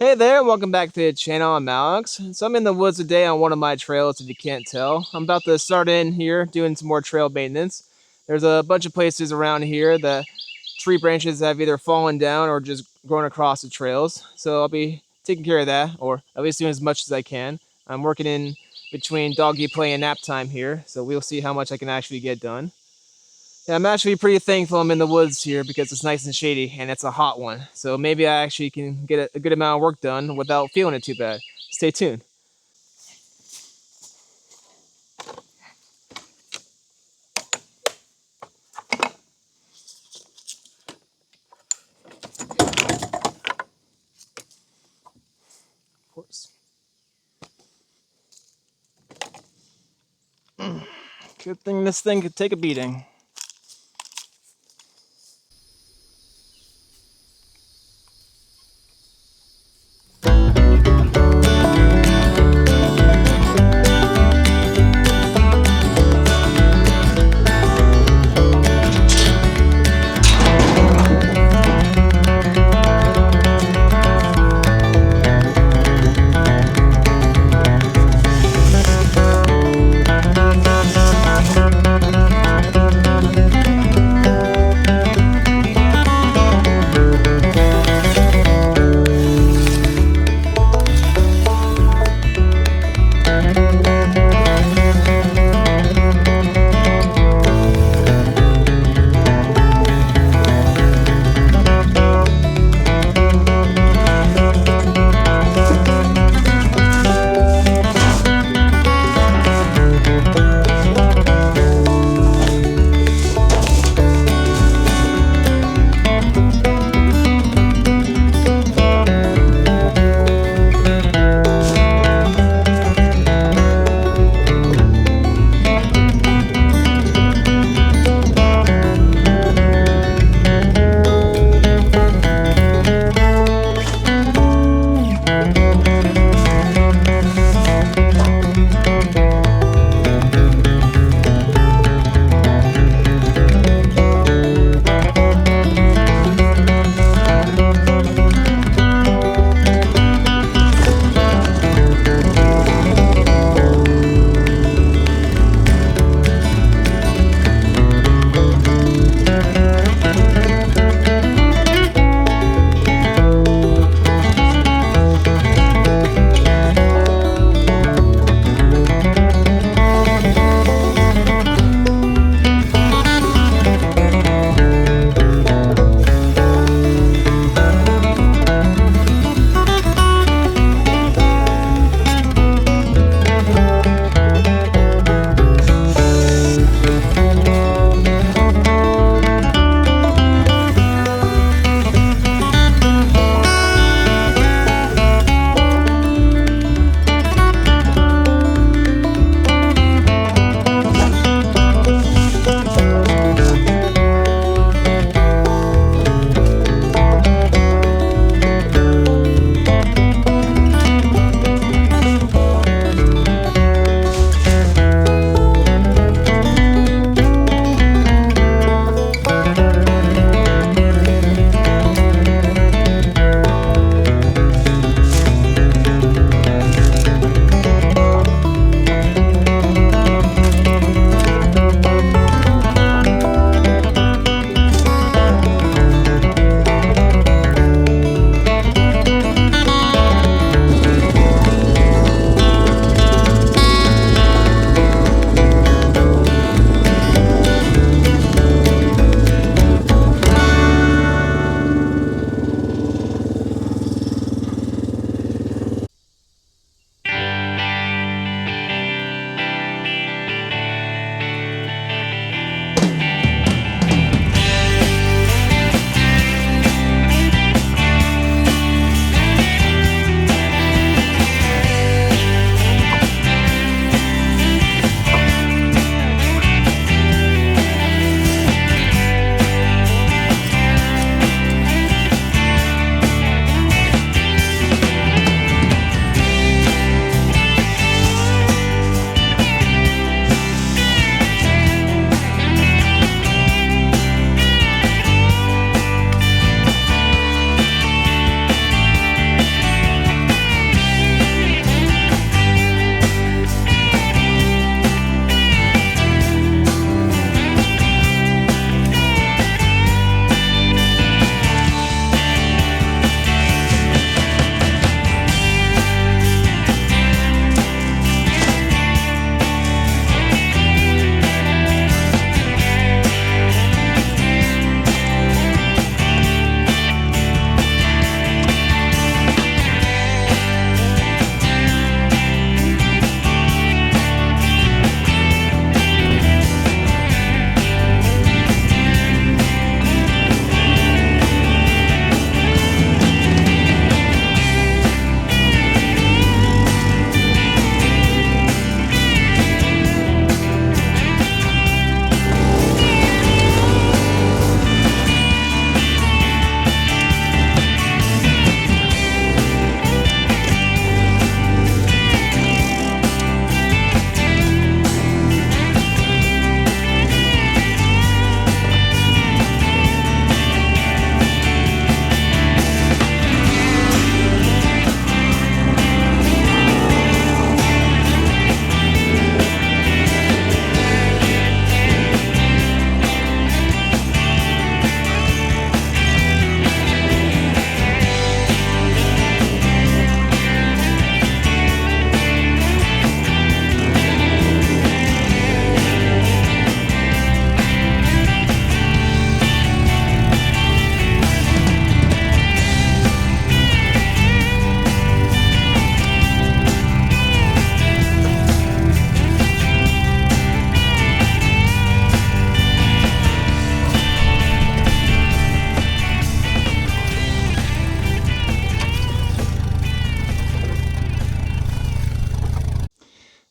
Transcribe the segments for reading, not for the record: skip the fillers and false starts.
Hey there, welcome back to the channel. I'm Alex. So I'm in the woods today on one of my trails, if you can't tell. I'm about to start in here doing some more trail maintenance. There's a bunch of places around here the tree branches have either fallen down or just grown across the trails. So I'll be taking care of that, or at least doing as much as I can. I'm working in between doggy play and nap time here, so we'll see how much I can actually get done. Yeah, I'm actually pretty thankful I'm in the woods here because it's nice and shady and it's a hot one. So maybe I actually can get a good amount of work done without feeling it too bad. Stay tuned. Of course. Good thing this thing could take a beating.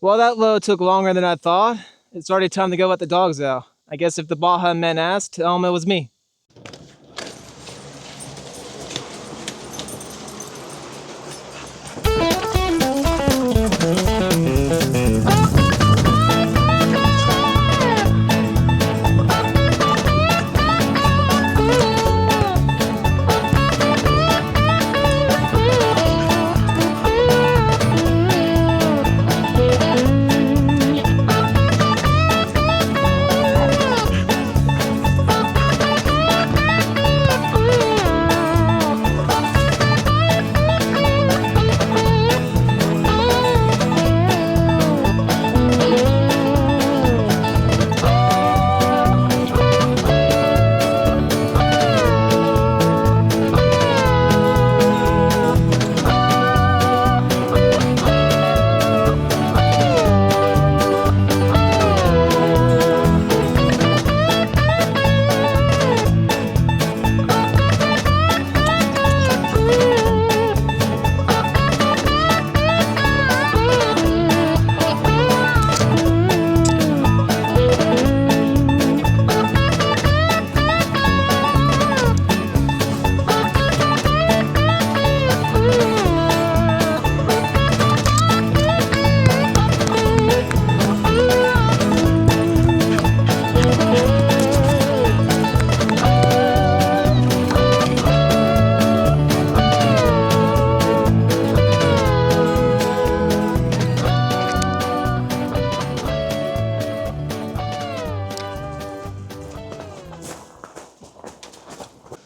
Well, that load took longer than I thought. It's already time to go let the dogs out. I guess if the Baja men asked, tell them it was me.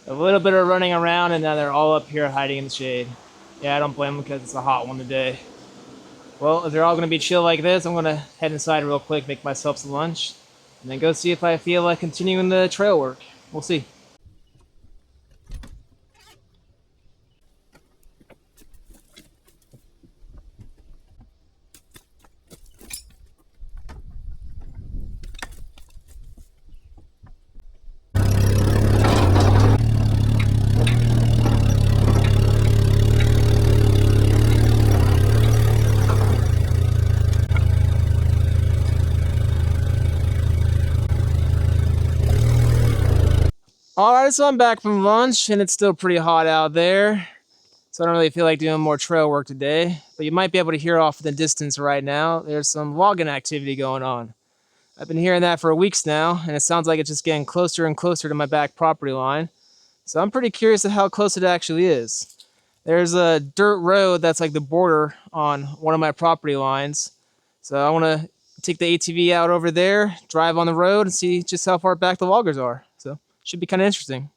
A little bit of running around, and now they're all up here hiding in the shade. Yeah, I don't blame them because it's a hot one today. Well, if they're all going to be chill like this, I'm going to head inside real quick, make myself some lunch, and then go see if I feel like continuing the trail work. We'll see. Alright, so I'm back from lunch, and it's still pretty hot out there, so I don't really feel like doing more trail work today. But you might be able to hear off in the distance right now, there's some logging activity going on. I've been hearing that for weeks now, and it sounds like it's just getting closer and closer to my back property line. So I'm pretty curious of how close it actually is. There's a dirt road that's like the border on one of my property lines. So I want to take the ATV out over there, drive on the road, and see just how far back the loggers are. So should be kind of interesting.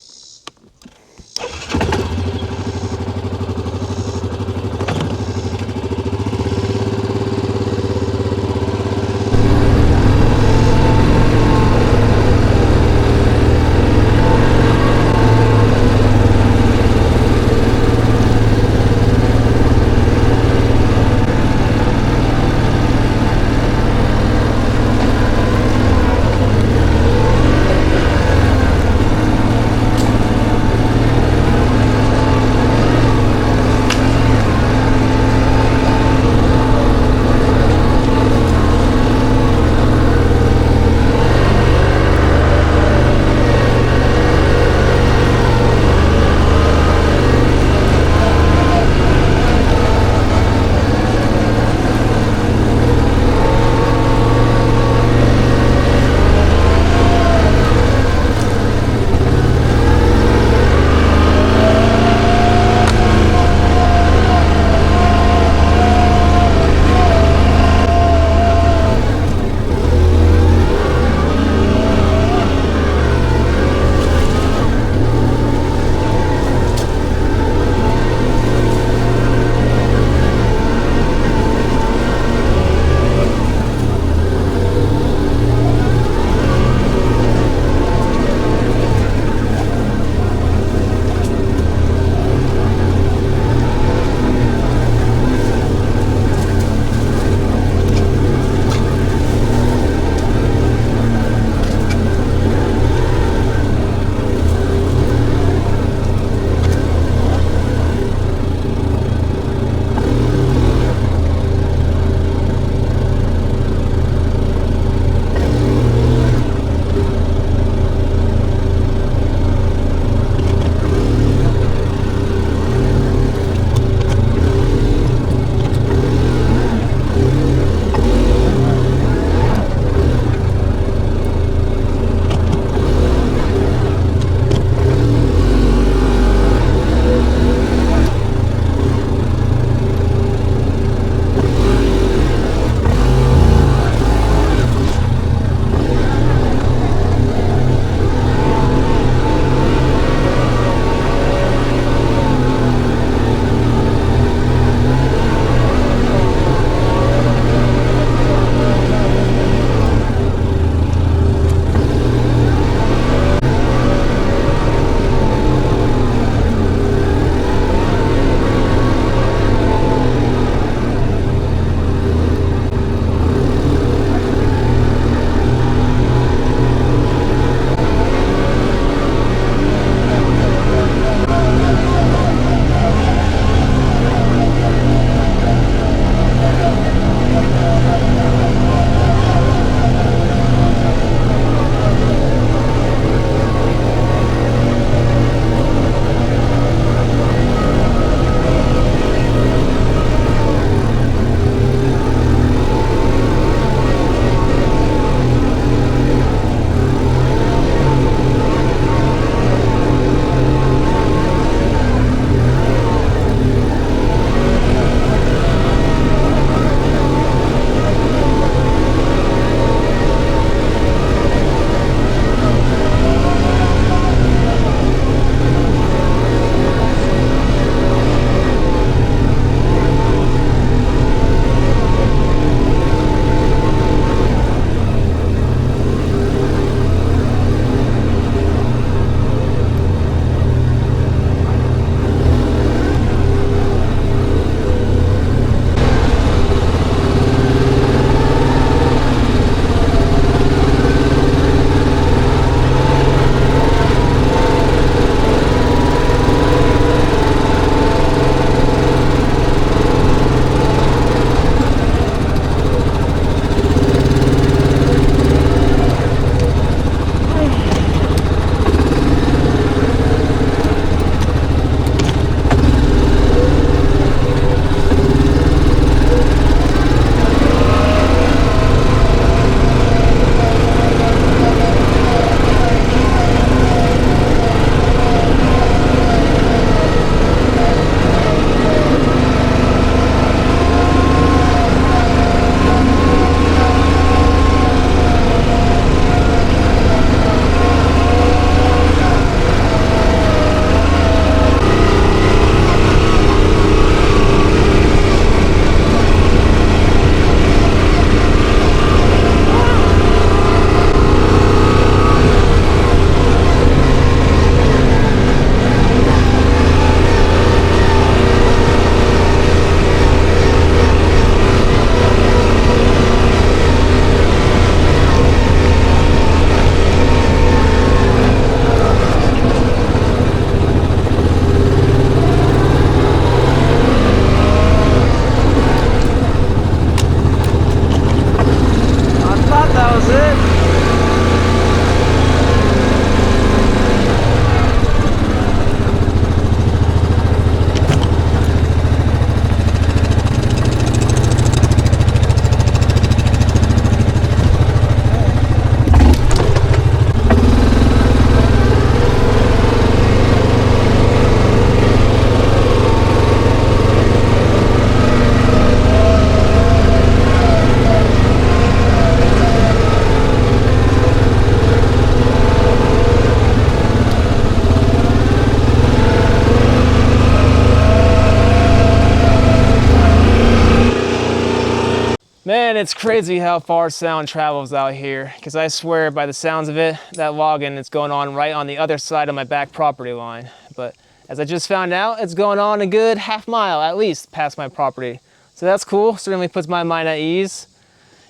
Man, it's crazy how far sound travels out here, because I swear by the sounds of it, that logging is going on right on the other side of my back property line. But as I just found out, it's going on a good half-mile at least past my property. So that's cool, certainly puts my mind at ease.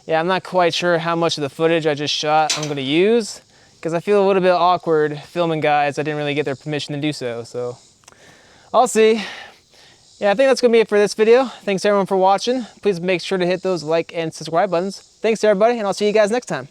Yeah, I'm not quite sure how much of the footage I just shot I'm going to use, because I feel a little bit awkward filming guys I didn't really get their permission to do so. So I'll see. Yeah, I think that's going to be it for this video. Thanks everyone for watching. Please make sure to hit those like and subscribe buttons. Thanks everybody, and I'll see you guys next time.